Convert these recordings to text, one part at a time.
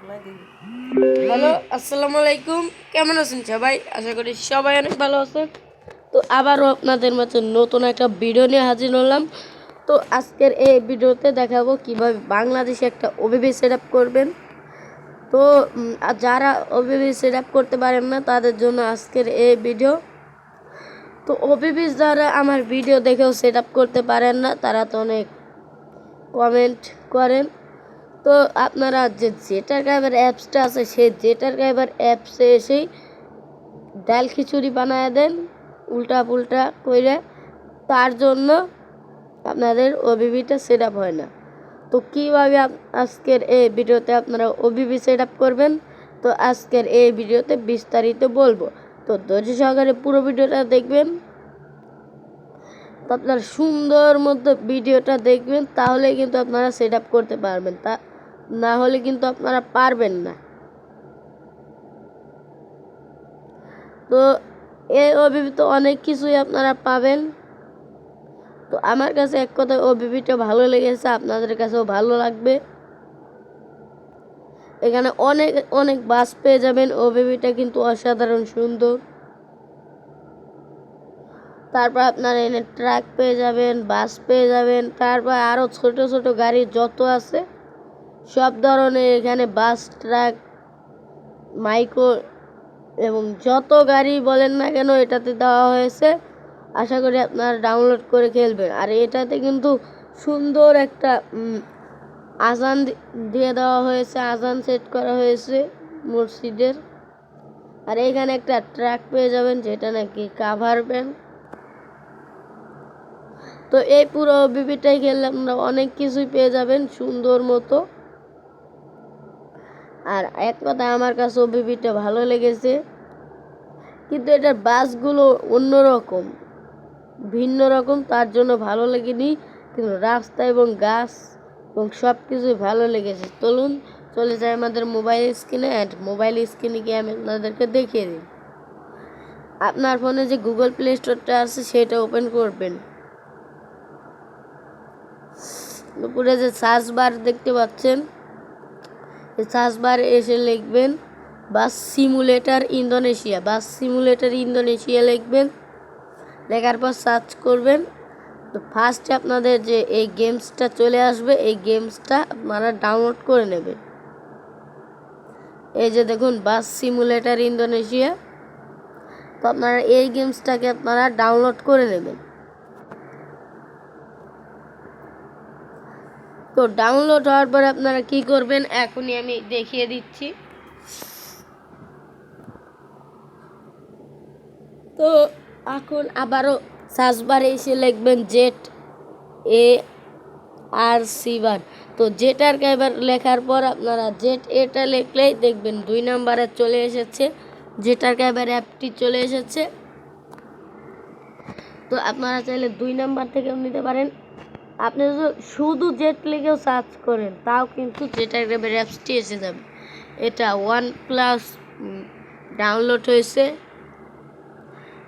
Hello, আসসালামু আলাইকুম। কেমন আছেন সবাই? আশা করি সবাই অনেক ভালো আছেন। তো আবারও আপনাদের মাঝে নতুন একটা ভিডিও নিয়ে হাজির হলাম। তো আজকের এই ভিডিওতে দেখাবো কিভাবে বাংলাদেশে একটা ওবিবি সেট আপ করবেন। তো যারা ওবিবি সেট আপ করতে পারেন না তাদের জন্য আজকের এই ভিডিও। তো ওবিবি যারা আমার ভিডিও দেখেও সেট আপ করতে পারেন না তারা তো অনেক কমেন্ট করেন। তো আপনারা যে জেটার গাইবার অ্যাপসটা আছে সেই জেটার গাইবার অ্যাপসে এসেই ডাল খিচুড়ি বানায় দেন উল্টা পুল্টা কইরে, তার জন্য আপনাদের ওবিবিটা সেট আপ হয় না। তো কীভাবে আজকের এই ভিডিওতে আপনারা ওবিবি সেট আপ করবেন, তো আজকের এই ভিডিওতে বিস্তারিত বলবো। তো ধৈর্য সহকারে পুরো ভিডিওটা দেখবেন। তো আপনারা সুন্দর মতো ভিডিওটা দেখবেন, তাহলে কিন্তু আপনারা সেট আপ করতে পারবেন, তা না হলে কিন্তু আপনারা পারবেন না। তো এই ওবিবিতে অনেক কিছুই আপনারা পাবেন। তো আমার কাছে এক কথায় ওবিবিটা ভালো লেগেছে, আপনাদের কাছেও ভালো লাগবে। এখানে অনেক অনেক বাস পেয়ে যাবেন, ওবিবিটা কিন্তু অসাধারণ সুন্দর। তারপর আপনারা এনে ট্রাক পেয়ে যাবেন, বাস পেয়ে যাবেন, তারপর আরও ছোট ছোট গাড়ি যত আছে সব ধরনের এখানে বাস, ট্রাক, মাইক্রো এবং যত গাড়ি বলেন না কেন এটাতে দেওয়া হয়েছে। আশা করি আপনারা ডাউনলোড করে খেলবেন। আর এটাতে কিন্তু সুন্দর একটা আজান দিয়ে দেওয়া হয়েছে, আজান সেট করা হয়েছে মসজিদের। আর এখানে একটা ট্রাক পেয়ে যাবেন যেটা নাকি কাভার ব্যান্ড। তো এই পুরো ওবিবিটাই খেললে আপনারা অনেক কিছুই পেয়ে যাবেন সুন্দর মতো। আর এক কথা আমার কাছে ওবিবিটা ভালো লেগেছে, কিন্তু এটার বাসগুলো অন্যরকম, ভিন্ন রকম, তার জন্য ভালো লাগেনি। কিন্তু রাস্তা এবং গাছ এবং সব কিছুই ভালো লেগেছে। চলুন চলে যায় আমাদের মোবাইল স্ক্রিনে, অ্যান্ড মোবাইল স্ক্রিনে গিয়ে আমি আপনাদেরকে দেখিয়ে দিই। আপনার ফোনে যে গুগল প্লে স্টোরটা আছে সেটা ওপেন করবেন। উপরে যে সার্চ বার দেখতে পাচ্ছেন, এই সার্চ বারে এসে লিখবেন বাস সিমুলেটর ইন্দোনেশিয়া, বাস সিমুলেটর ইন্দোনেশিয়া লিখবেন। লেখার পর সার্চ করবেন। তো ফার্স্টে আপনাদের যে এই গেমসটা চলে আসবে, এই গেমসটা আপনারা ডাউনলোড করে নেবেন। এই যে দেখুন বাস সিমুলেটর ইন্দোনেশিয়া। তো আপনারা এই গেমসটাকে আপনারা ডাউনলোড করে নেবেন। তো ডাউনলোড হওয়ার পর আপনারা কি করবেন এখনই আমি দেখিয়ে দিচ্ছি। তো এখন আবারও সার্চ বারে এসে লিখবেন জেট ARC1। তো জেটার এবার লেখার পর আপনারা জেট এটা লিখলেই দেখবেন 2 নম্বরে চলে এসেছে, জেটার এবার অ্যাপটি চলে এসেছে। তো আপনারা চাইলে 2 নাম্বার থেকেও নিতে পারেন। আপনি যদি শুধু জেট লিখেও সার্চ করেন তাও কিন্তু জেটার এবার অ্যাপসটি এসে যাবে। এটা OnePlus ডাউনলোড হয়েছে।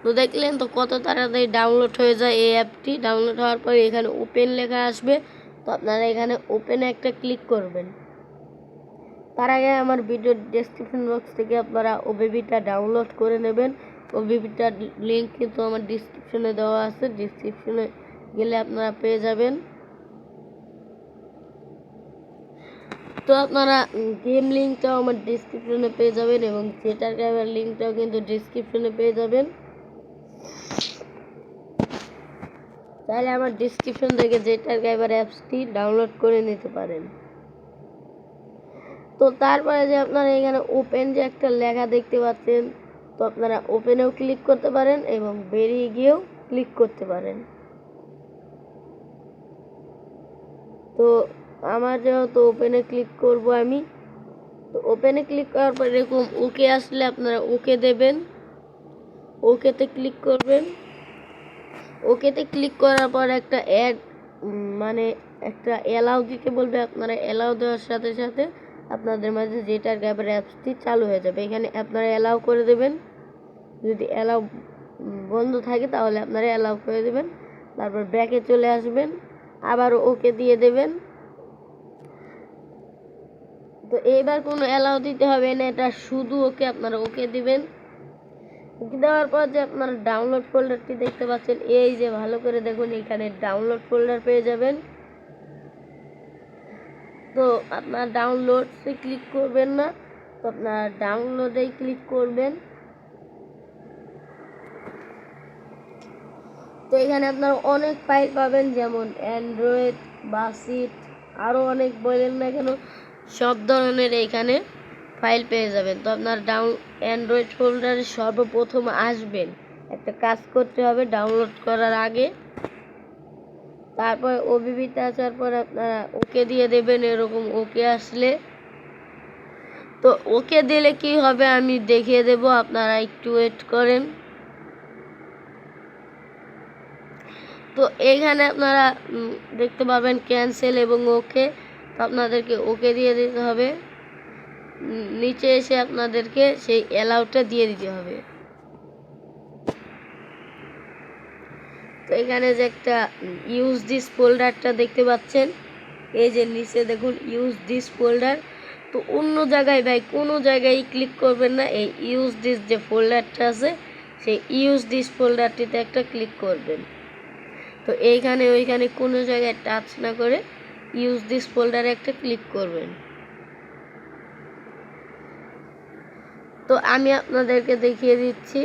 তো দেখলেন তো কত তাড়াতাড়ি ডাউনলোড হয়ে যায় এই অ্যাপটি। ডাউনলোড হওয়ার পর এখানে ওপেন লেখা আসবে, তো আপনারা এখানে ওপেনে একটা ক্লিক করবেন। তার আগে আমার ভিডিও ডেসক্রিপশন বক্স থেকে আপনারা ওবিবিটা ডাউনলোড করে নেবেন। ওবিবিটার লিঙ্ক কিন্তু আমার ডিসক্রিপশনে দেওয়া আছে, ডিসক্রিপশনে গেলে আপনারা পেয়ে যাবেন। তো আপনারা গেম লিঙ্কটাও আমার ডিসক্রিপশনে পেয়ে যাবেন এবং জেটার গাইবার লিঙ্কটাও কিন্তু ডিসক্রিপশনে পেয়ে যাবেন। তাহলে আমার ডিসক্রিপশন থেকে জেটার গাইবার অ্যাপসটি ডাউনলোড করে নিতে পারেন। তো তারপরে যে আপনারা এখানে ওপেন যে একটা লেখা দেখতে পাচ্ছেন, তো আপনারা ওপেনেও ক্লিক করতে পারেন এবং বেরিয়ে গিয়েও ক্লিক করতে পারেন। তো আমার যেহেতু ওপেনে ক্লিক করব আমি, তো ওপেনে ক্লিক করার পর এরকম ওকে আসলে আপনারা ওকে দেবেন, ওকেতে ক্লিক করবেন। ওকেতে ক্লিক করার পর একটা অ্যাড মানে একটা অ্যালাউ দিতে বলবে, আপনারা অ্যালাউ দেওয়ার সাথে সাথে আপনাদের মাঝে জেটার গাইবার অ্যাপসটি চালু হয়ে যাবে। এখানে আপনারা অ্যালাউ করে দেবেন, যদি অ্যালাউ বন্ধ থাকে তাহলে আপনারা অ্যালাউ করে দেবেন। তারপর ব্যাকে চলে আসবেন, আবার ওকে দিয়ে দেবেন। তো এইবার কোনো অ্যালাউ দিতে হবে না, এটা শুধু ওকে, আপনারা ওকে দিবেন। ওকে দেওয়ার পর যে আপনারা ডাউনলোড ফোল্ডারটি দেখতে পাচ্ছেন, এই যে ভালো করে দেখুন, এখানে ডাউনলোড ফোল্ডার পেয়ে যাবেন। তো আপনার ডাউনলোডসে ক্লিক করবেন না, তো আপনার ডাউনলোডেই ক্লিক করবেন। তো এখানে আপনারা অনেক ফাইল পাবেন, যেমন অ্যান্ড্রয়েড, বাসিট, আরও অনেক বলেন না কেন, সব ধরনের এইখানে ফাইল পেয়ে যাবেন। তো আপনার অ্যান্ড্রয়েড ফোল্ডারে সর্বপ্রথম আসবেন, একটা কাজ করতে হবে ডাউনলোড করার আগে। তারপর ওবিবিতে আসার পর আপনারা ওকে দিয়ে দেবেন। এরকম ওকে আসলে, তো ওকে দিলে কি হবে আমি দেখিয়ে দেব, আপনারা একটু ওয়েট করেন। তো এইখানে আপনারা দেখতে পাবেন ক্যান্সেল এবং ওকে, তো আপনাদেরকে ওকে দিয়ে দিতে হবে। নিচে এসে আপনাদেরকে সেই অ্যালাউটা দিয়ে দিতে হবে। তো এখানে যে একটা ইউজ দিস ফোল্ডারটা দেখতে পাচ্ছেন, এই যে নিচে দেখুন ইউজ দিস ফোল্ডার। তো অন্য জায়গায় ভাই কোনো জায়গায় ক্লিক করবেন না, এই ইউজ দিস যে ফোল্ডারটা আছে সেই ইউজ দিস ফোল্ডারটিতে একটা ক্লিক করবেন। তো এইখানে ওইখানে কোনো জায়গায় টাচ না করে ইউজ দিস ফোল্ডারে একটা ক্লিক করবেন। তো আমি আপনাদেরকে দেখিয়ে দিচ্ছি।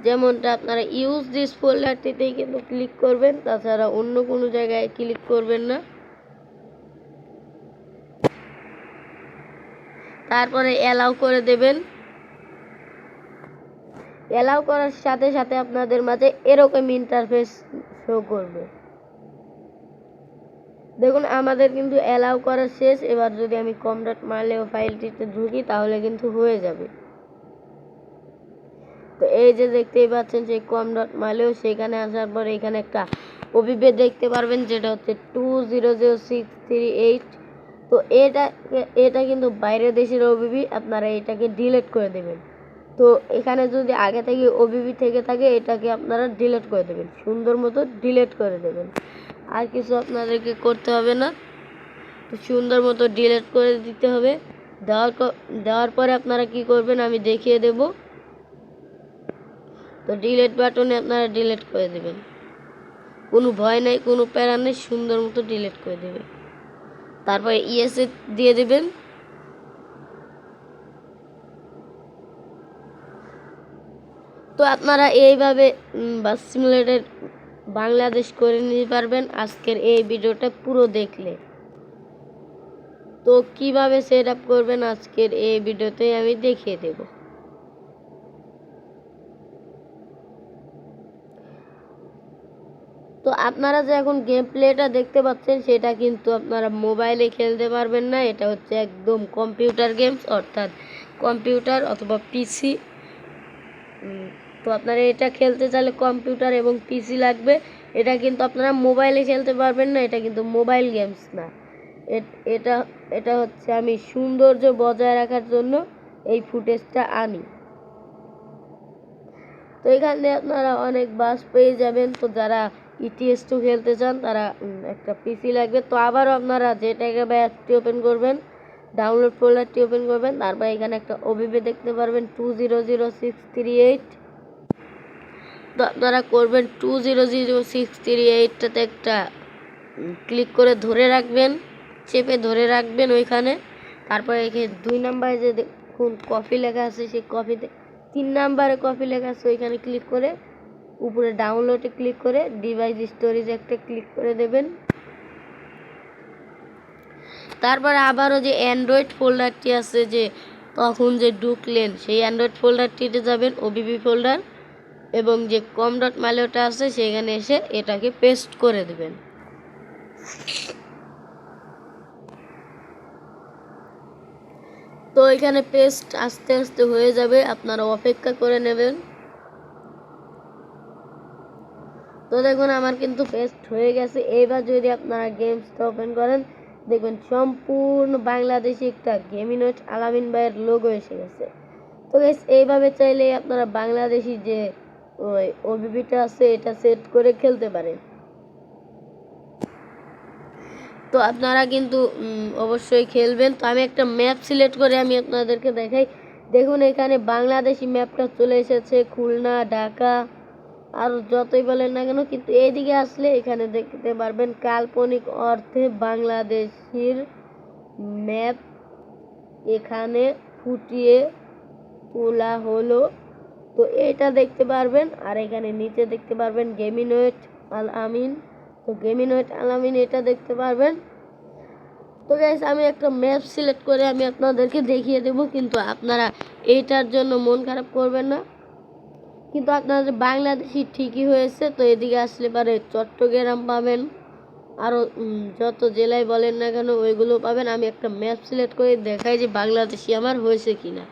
যেমনটা আপনারা ইউজ দিস ফোল্ডারটিতেই কিন্তু ক্লিক করবেন, তাছাড়া অন্য কোনো জায়গায় ক্লিক করবেন না। তারপরে অ্যালাউ করে দেবেন। অ্যালাউ করার সাথে সাথে আপনাদের মাঝে এরকম ইন্টারফেস শো করবে। দেখুন আমাদের কিন্তু অ্যালাউ করা শেষ। এবার যদি আমি com.maleo ফাইলটিতে ঢুকি তাহলে কিন্তু হয়ে যাবে। তো এই যে দেখতেই পাচ্ছেন সেই com.maleo, সেখানে আসার পর এখানে একটা ওবিবি দেখতে পারবেন, যেটা হচ্ছে 200638। তো এটা কিন্তু বাইরের দেশের ওবিবি, আপনারা এটাকে ডিলিট করে দেবেন। তো এখানে যদি আগে থেকে ওবিবি থেকে থাকে এটাকে আপনারা ডিলিট করে দেবেন, সুন্দর মতো ডিলিট করে দেবেন। আর কিছু আপনাদেরকে করতে হবে না, তো সুন্দর মতো ডিলিট করে দিতে হবে। দেওয়ার পরে আপনারা কি করবেন আমি দেখিয়ে দেব। তো ডিলিট বাটনে আপনারা ডিলিট করে দেবেন, কোনো ভয় নাই, কোনো প্যারা নেই, সুন্দর মতো ডিলিট করে দেবেন। তারপরে ইয়েসে দিয়ে দেবেন। তো আপনারা এইভাবে বাস সিমুলেটর বাংলাদেশ করে নিতে পারবেন আজকের এই ভিডিওটা পুরো দেখলে। তো কিভাবে সেট আপ করবেন আজকের এই ভিডিওতে আমি দেখিয়ে দেব। তো আপনারা যে এখন গেম প্লেটা দেখতে পাচ্ছেন সেটা কিন্তু আপনারা মোবাইলে খেলতে পারবেন না, এটা হচ্ছে একদম কম্পিউটার গেমস, অর্থাৎ কম্পিউটার অথবা পিসি। তো আপনারা এটা খেলতে চাইলে কম্পিউটার এবং পিসি লাগবে। এটা কিন্তু আপনারা মোবাইলে খেলতে পারবেন না, এটা কিন্তু মোবাইল গেমস না। এটা এটা হচ্ছে আমি সৌন্দর্য বজায় রাখার জন্য এই ফুটেজটা আনি। তো এখানে আপনারা অনেক বাস পেয়ে যাবেন। তো যারা ETS2 খেলতে চান তারা একটা পিসি লাগবে। তো আবারও আপনারা যেটাকে অ্যাপটি ওপেন করবেন, ডাউনলোড ফোল্ডারটি ওপেন করবেন, তারপর এখানে একটা ওবিবি দেখতে পারবেন 200638। তো আপনারা করবেন 200638টাতে একটা ক্লিক করে ধরে রাখবেন, চেপে ধরে রাখবেন ওইখানে। তারপরে এখানে 2 নাম্বারে যে দেখুন কপি লেখা আছে, সেই কপিতে 3 নাম্বারে কপি লেখা আছে ওইখানে ক্লিক করে উপরে ডাউনলোডে ক্লিক করে ডিভাইস স্টোরেজ একটা ক্লিক করে দেবেন। তারপরে আবারও যে অ্যান্ড্রয়েড ফোল্ডারটি আছে, যে তখন যে ঢুকলেন সেই অ্যান্ড্রয়েড ফোল্ডারটিতে যাবেন, ওবিবি ফোল্ডার, এবং যে com.maleoটা আছে সেখানে এসে এটাকে পেস্ট করে দেবেন। তো এখানে পেস্ট আস্তে আস্তে হয়ে যাবে, আপনারা অপেক্ষা করে নেবেন। তো দেখুন আমার কিন্তু পেস্ট হয়ে গেছে। এবার যদি আপনারা গেমসটা ওপেন করেন দেখবেন সম্পূর্ণ বাংলাদেশি একটা গেমিনোট আলামিন ভাইয়ের লোগো এসে গেছে। তো গাইস এইভাবে চাইলে আপনারা বাংলাদেশি যে ওই ওবিবিটা আছে এটা সেট করে খেলতে পারেন। তো আপনারা কিন্তু অবশ্যই খেলবেন। তো আমি একটা ম্যাপ সিলেক্ট করে আমি আপনাদেরকে দেখাই। দেখুন এখানে বাংলাদেশি ম্যাপটা চলে এসেছে, খুলনা, ঢাকা আর যতই বলেন না কেন, কিন্তু এইদিকে আসলে এখানে দেখতে পারবেন কাল্পনিক অর্থে বাংলাদেশের ম্যাপ এখানে ফুটিয়ে তোলা হলো। তো এটা দেখতে পারবেন, আর এখানে নিচে দেখতে পারবেন গেমিনয়েড আল আমিন। তো গেমিনয়েড আল আমিন এটা দেখতে পারবেন। তো গাইস আমি একটা ম্যাপ সিলেক্ট করে আমি আপনাদেরকে দেখিয়ে দেব, কিন্তু আপনারা এইটার জন্য মন খারাপ করবেন না, কিন্তু আপনাদের বাংলাদেশি ঠিকই হয়েছে। তো এদিকে আসলে পারে চট্টগ্রাম পাবেন, আরও যত জেলায় বলেন না কেন ওইগুলো পাবেন। আমি একটা ম্যাপ সিলেক্ট করে দেখাই যে বাংলাদেশি আমার হয়েছে কিনা।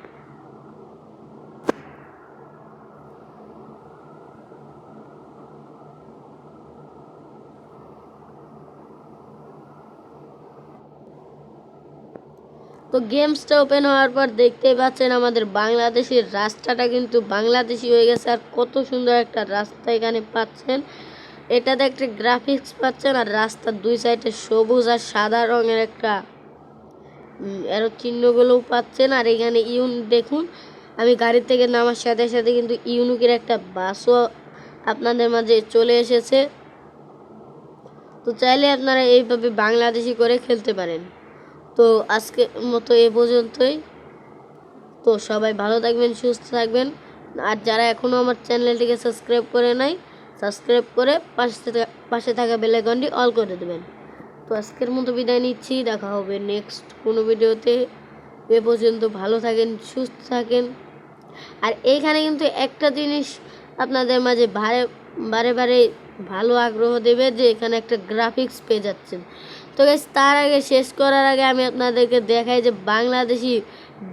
তো গেমসটা ওপেন হওয়ার পর দেখতেই পাচ্ছেন আমাদের বাংলাদেশের রাস্তাটা কিন্তু বাংলাদেশি হয়ে গেছে, আর কত সুন্দর একটা রাস্তা এখানে পাচ্ছেন। এটাতে একটা গ্রাফিক্স পাচ্ছেন, আর রাস্তার দুই সাইডে সবুজ আর সাদা রঙের একটা এরো চিহ্নগুলোও পাচ্ছেন। আর এখানে দেখুন আমি গাড়ি থেকে নামার সাথে সাথে কিন্তু ইউনিকের একটা বাসও আপনাদের মাঝে চলে এসেছে। তো চাইলে আপনারা এইভাবে বাংলাদেশি করে খেলতে পারেন। তো আজকের মতো এ পর্যন্তই। তো সবাই ভালো থাকবেন, সুস্থ থাকবেন, আর যারা এখনও আমার চ্যানেলটিকে সাবস্ক্রাইব করে নাই, সাবস্ক্রাইব করে পাশে থাকা বেল আইকনটি অল করে দেবেন। তো আজকের মতো বিদায় নিচ্ছি, দেখা হবে নেক্সট কোনো ভিডিওতে। এ পর্যন্ত ভালো থাকেন, সুস্থ থাকেন। আর এইখানে কিন্তু একটা জিনিস আপনাদের মাঝে বারে বারে ভালো আগ্রহ দেবে যে এখানে একটা গ্রাফিক্স পেয়ে যাচ্ছেন। তো গাইস তার আগে শেষ করার আগে আমি আপনাদেরকে দেখাই যে বাংলাদেশি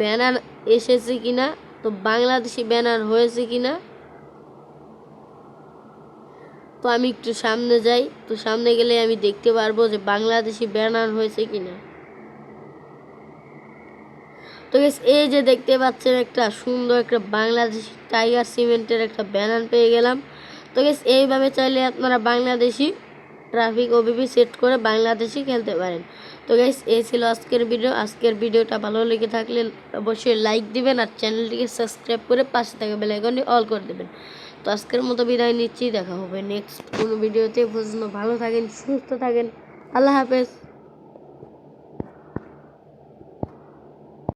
ব্যানার এসেছে কিনা, তো বাংলাদেশি ব্যানার হয়েছে কিনা। তো আমি একটু সামনে যাই, তো সামনে গেলে আমি দেখতে পারবো যে বাংলাদেশি ব্যানার হয়েছে কিনা। তো গাইস এই যে দেখতে পাচ্ছেন একটা সুন্দর একটা বাংলাদেশি টাইগার সিমেন্টের একটা ব্যানার পেয়ে গেলাম। তো গাইস এইভাবে চাইলে আপনারা বাংলাদেশি ট্রাফিক ওবিপি সেট করে বাংলাদেশি খেলতে পারেন। তো গাইস এই ছিল আজকের ভিডিও। আজকের ভিডিওটা ভালো লেগে থাকলে অবশ্যই লাইক দিবেন, আর চ্যানেলটিকে সাবস্ক্রাইব করে পাশে থাকা বেল আইকনটি অল করে দেবেন। তো আজকের মতো বিদায় নিচ্ছি, দেখা হবে নেক্সট কোনো ভিডিওতে। পর্যন্ত ভালো থাকেন, সুস্থ থাকেন, আল্লাহ হাফেজ।